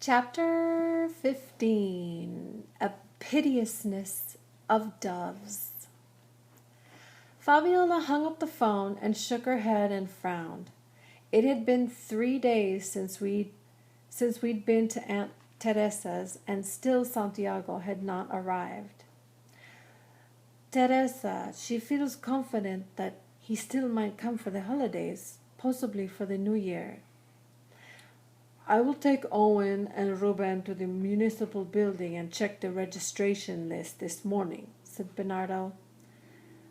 Chapter 15. A Piteousness of Doves. Fabiola hung up the phone and shook her head and frowned. It had been 3 days since we'd been to Aunt Teresa's, and still Santiago had not arrived. Teresa, she feels confident that he still might come for the holidays, possibly for the New Year. I will take Owen and Ruben to the municipal building and check the registration list this morning, said Bernardo.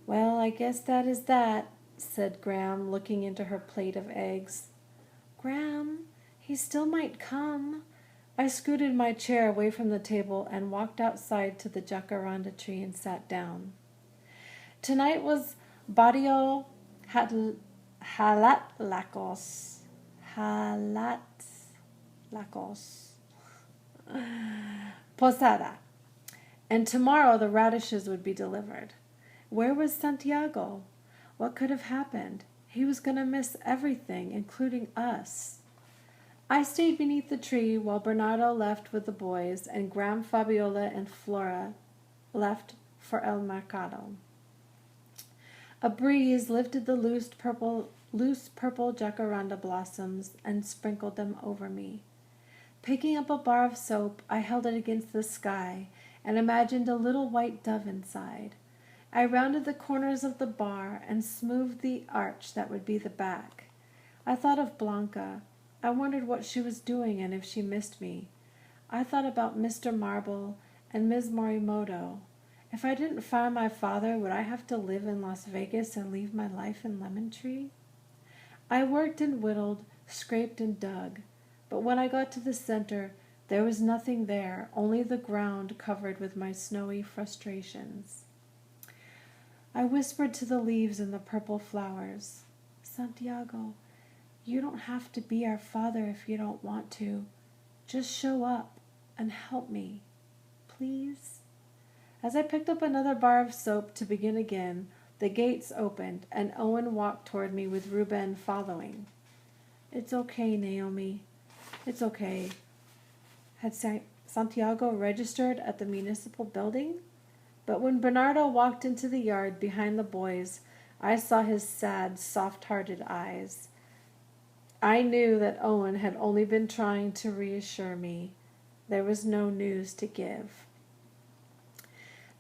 Well, I guess that is that, said Graham, looking into her plate of eggs. Graham, he still might come. I scooted my chair away from the table and walked outside to the jacaranda tree and sat down. Tonight was Barrio Halatlacos. Posada. And tomorrow the radishes would be delivered. Where was Santiago? What could have happened? He was going to miss everything, including us. I stayed beneath the tree while Bernardo left with the boys and Graham, Fabiola, and Flora left for El Mercado. A breeze lifted the loose purple jacaranda blossoms and sprinkled them over me. Picking up a bar of soap, I held it against the sky and imagined a little white dove inside. I rounded the corners of the bar and smoothed the arch that would be the back. I thought of Blanca. I wondered what she was doing and if she missed me. I thought about Mr. Marble and Ms. Morimoto. If I didn't find my father, would I have to live in Las Vegas and leave my life in Lemon Tree? I worked and whittled, scraped and dug, but when I got to the center, there was nothing there, only the ground covered with my snowy frustrations. I whispered to the leaves and the purple flowers, Santiago, you don't have to be our father if you don't want to. Just show up and help me, please. As I picked up another bar of soap to begin again, the gates opened and Owen walked toward me with Ruben following. It's okay, Naomi. It's okay. Had Santiago registered at the municipal building? But when Bernardo walked into the yard behind the boys, I saw his sad, soft-hearted eyes. I knew that Owen had only been trying to reassure me. There was no news to give.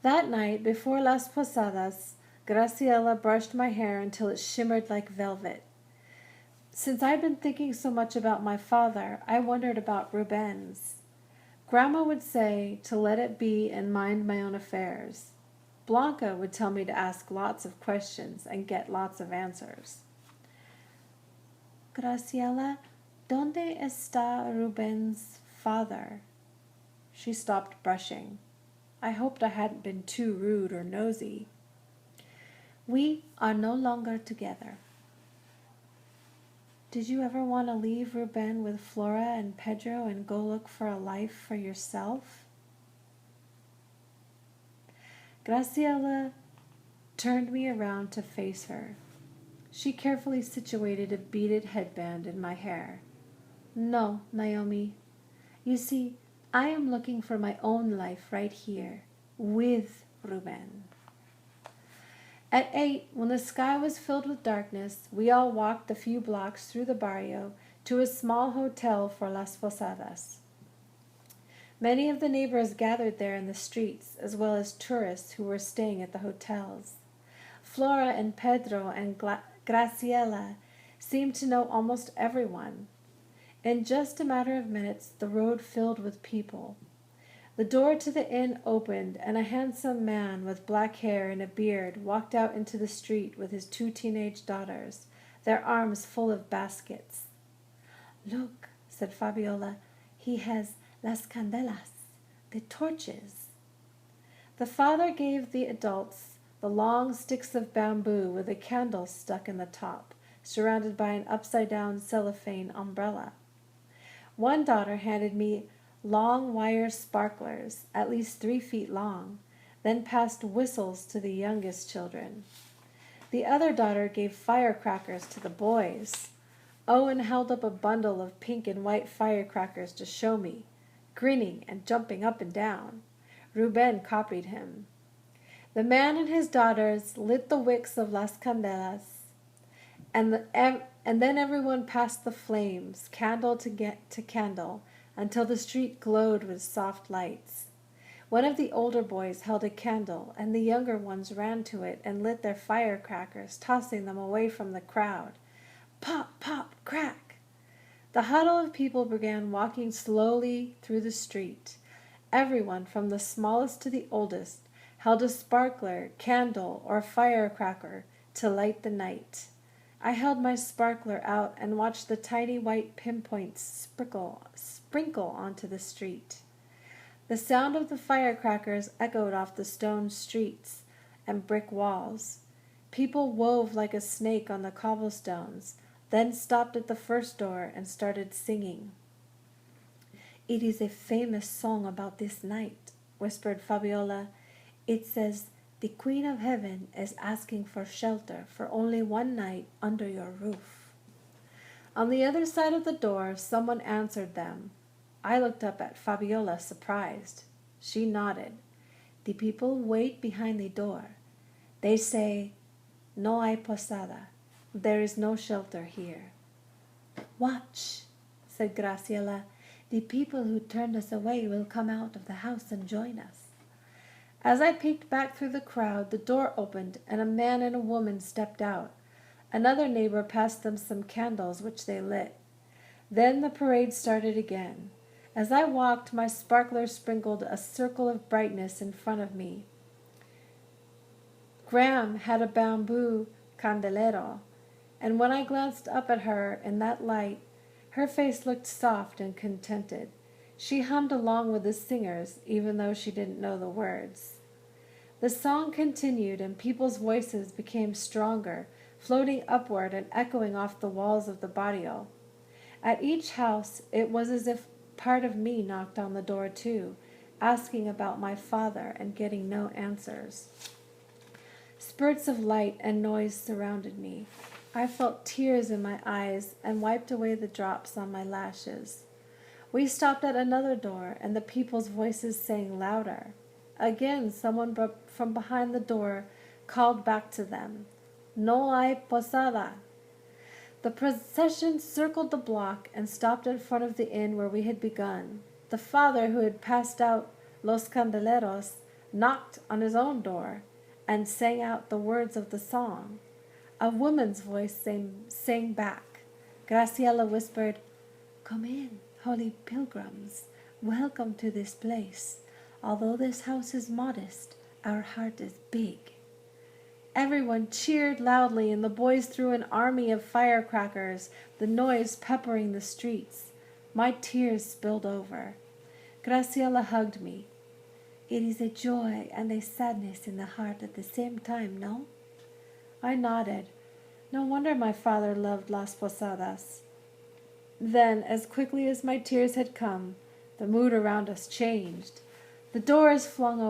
That night, before Las Posadas, Graciela brushed my hair until it shimmered like velvet. Since I'd been thinking so much about my father, I wondered about Ruben's. Grandma would say to let it be and mind my own affairs. Blanca would tell me to ask lots of questions and get lots of answers. Graciela, ¿dónde está Ruben's father? She stopped brushing. I hoped I hadn't been too rude or nosy. We are no longer together. Did you ever want to leave Ruben with Flora and Pedro and go look for a life for yourself? Graciela turned me around to face her. She carefully situated a beaded headband in my hair. No, Naomi. You see, I am looking for my own life right here, with Ruben. At 8, when the sky was filled with darkness, we all walked a few blocks through the barrio to a small hotel for Las Posadas. Many of the neighbors gathered there in the streets, as well as tourists who were staying at the hotels. Flora and Pedro and Graciela seemed to know almost everyone. In just a matter of minutes, the road filled with people. The door to the inn opened, and a handsome man with black hair and a beard walked out into the street with his 2 teenage daughters, their arms full of baskets. Look, said Fabiola, he has las candelas, the torches. The father gave the adults the long sticks of bamboo with a candle stuck in the top, surrounded by an upside-down cellophane umbrella. One daughter handed me long wire sparklers, at least 3 feet long, then passed whistles to the youngest children. The other daughter gave firecrackers to the boys. Owen held up a bundle of pink and white firecrackers to show me. grinning and jumping up and down. Ruben copied him. The man and his daughters lit the wicks of las candelas, and then everyone passed the flames, candle to candle, until the street glowed with soft lights. One of the older boys held a candle, and the younger ones ran to it and lit their firecrackers, tossing them away from the crowd. Pop, pop, crack! The huddle of people began walking slowly through the street. Everyone, from the smallest to the oldest, held a sparkler, candle, or firecracker to light the night. I held my sparkler out and watched the tiny white pinpoints sprinkle onto the street. The sound of the firecrackers echoed off the stone streets and brick walls. People wove like a snake on the cobblestones, then stopped at the first door and started singing. "It is a famous song about this night," whispered Fabiola. "It says, 'The Queen of Heaven is asking for shelter for only one night under your roof.'" On the other side of the door, someone answered them. I looked up at Fabiola, surprised. She nodded. "The people wait behind the door. They say, 'No hay posada.' There is no shelter here." "Watch," said Graciela. "The people who turned us away will come out of the house and join us." As I peeked back through the crowd, the door opened, and a man and a woman stepped out. Another neighbor passed them some candles, which they lit. Then the parade started again. As I walked, my sparkler sprinkled a circle of brightness in front of me. Graham had a bamboo candelero, and when I glanced up at her in that light, her face looked soft and contented. She hummed along with the singers, even though she didn't know the words. The song continued, and people's voices became stronger, floating upward and echoing off the walls of the barrio. At each house, it was as if part of me knocked on the door too, asking about my father and getting no answers. Spurts of light and noise surrounded me. I felt tears in my eyes and wiped away the drops on my lashes. We stopped at another door, and the people's voices sang louder. Again, someone from behind the door called back to them, "No hay posada." The procession circled the block and stopped in front of the inn where we had begun. The father, who had passed out los candeleros, knocked on his own door and sang out the words of the song. A woman's voice sang back. Graciela whispered, "Come in, holy pilgrims. Welcome to this place. Although this house is modest, our heart is big." Everyone cheered loudly, and the boys threw an army of firecrackers, the noise peppering the streets. My tears spilled over. Graciela hugged me. "It is a joy and a sadness in the heart at the same time, no?" I nodded. No wonder my father loved Las Posadas. Then, as quickly as my tears had come, the mood around us changed. The doors flung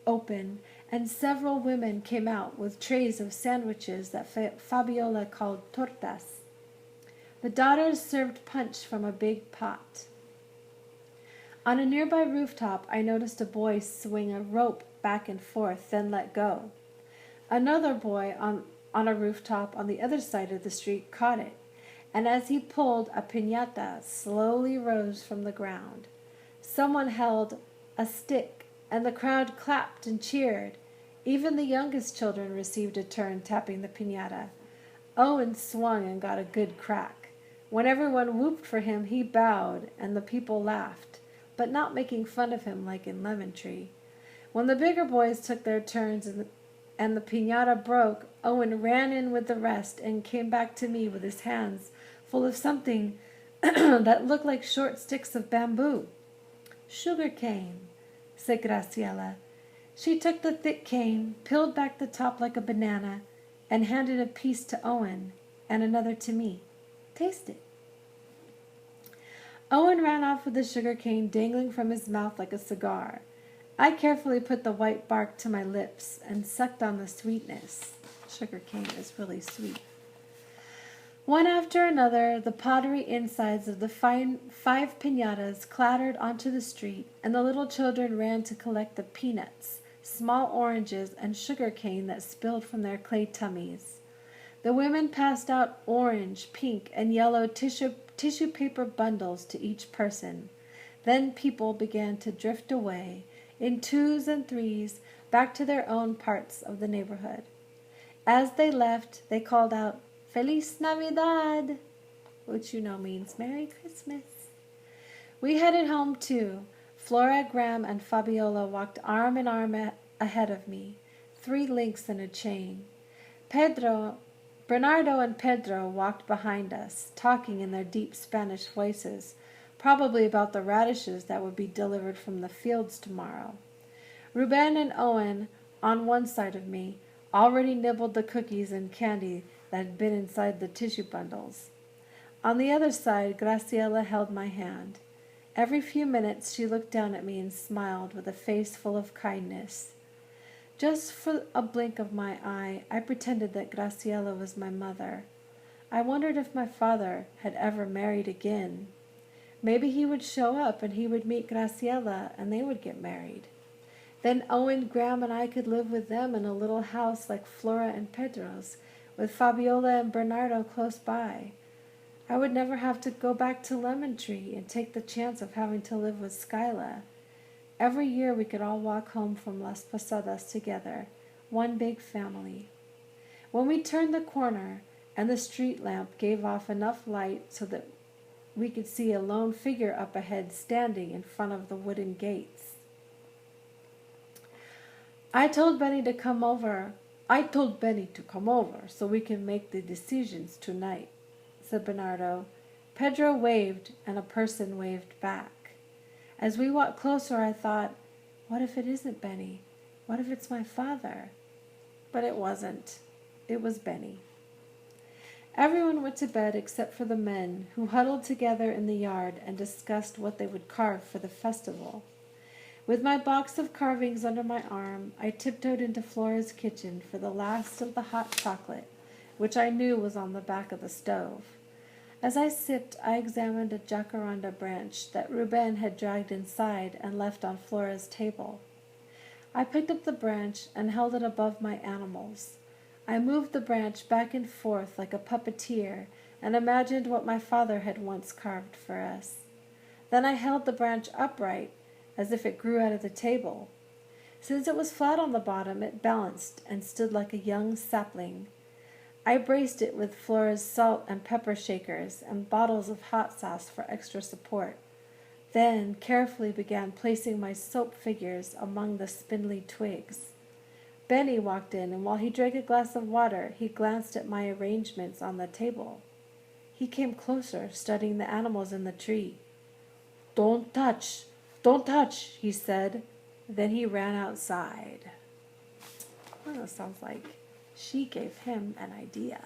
open, and several women came out with trays of sandwiches that Fabiola called tortas. The daughters served punch from a big pot. On a nearby rooftop, I noticed a boy swing a rope back and forth, then let go. Another boy on a rooftop on the other side of the street caught it, and as he pulled, a piñata slowly rose from the ground. Someone held a stick, and the crowd clapped and cheered. Even the youngest children received a turn tapping the piñata. Owen swung and got a good crack. When everyone whooped for him, he bowed, and the people laughed, but not making fun of him like in Lemon Tree. When the bigger boys took their turns and the piñata broke, Owen ran in with the rest and came back to me with his hands full of something that looked like short sticks of bamboo. "Sugar cane," said Graciela. She took the thick cane, peeled back the top like a banana, and handed a piece to Owen and another to me. "Taste it." Owen ran off with the sugar cane dangling from his mouth like a cigar. I carefully put the white bark to my lips and sucked on the sweetness. Sugar cane is really sweet. One after another, the pottery insides of the five piñatas clattered onto the street, and the little children ran to collect the peanuts, small oranges, and sugar cane that spilled from their clay tummies. The women passed out orange, pink, and yellow tissue paper bundles to each person. Then people began to drift away, in twos and threes, back to their own parts of the neighborhood. As they left, they called out, Feliz Navidad, which means Merry Christmas. We headed home too. Flora, Graham, and Fabiola walked arm in arm ahead of me, 3 links in a chain. Bernardo and Pedro walked behind us, talking in their deep Spanish voices, probably about the radishes that would be delivered from the fields tomorrow. Ruben and Owen, on one side of me, already nibbled the cookies and candy that had been inside the tissue bundles. On the other side, Graciela held my hand. Every few minutes she looked down at me and smiled with a face full of kindness. Just for a blink of my eye, I pretended that Graciela was my mother. I wondered if my father had ever married again. Maybe he would show up and he would meet Graciela and they would get married. Then Owen, Graham, and I could live with them in a little house like Flora and Pedro's, with Fabiola and Bernardo close by. I would never have to go back to Lemon Tree and take the chance of having to live with Skyla. Every year we could all walk home from Las Posadas together, one big family. When we turned the corner and the street lamp gave off enough light so that we could see a lone figure up ahead standing in front of the wooden gates. I told Benny to come over so we can make the decisions tonight, said Bernardo. Pedro waved, and a person waved back. As we walked closer, I thought, what if it isn't Benny? What if it's my father? But it wasn't. It was Benny. Everyone went to bed except for the men, who huddled together in the yard and discussed what they would carve for the festival. With my box of carvings under my arm, I tiptoed into Flora's kitchen for the last of the hot chocolate, which I knew was on the back of the stove. As I sipped, I examined a jacaranda branch that Ruben had dragged inside and left on Flora's table. I picked up the branch and held it above my animals. I moved the branch back and forth like a puppeteer and imagined what my father had once carved for us. Then I held the branch upright, as if it grew out of the table. Since it was flat on the bottom, it balanced and stood like a young sapling. I braced it with Flora's salt and pepper shakers and bottles of hot sauce for extra support, then carefully began placing my soap figures among the spindly twigs. Benny walked in, and while he drank a glass of water, he glanced at my arrangements on the table. He came closer, studying the animals in the tree. Don't touch, he said. Then he ran outside. Well, it sounds like she gave him an idea.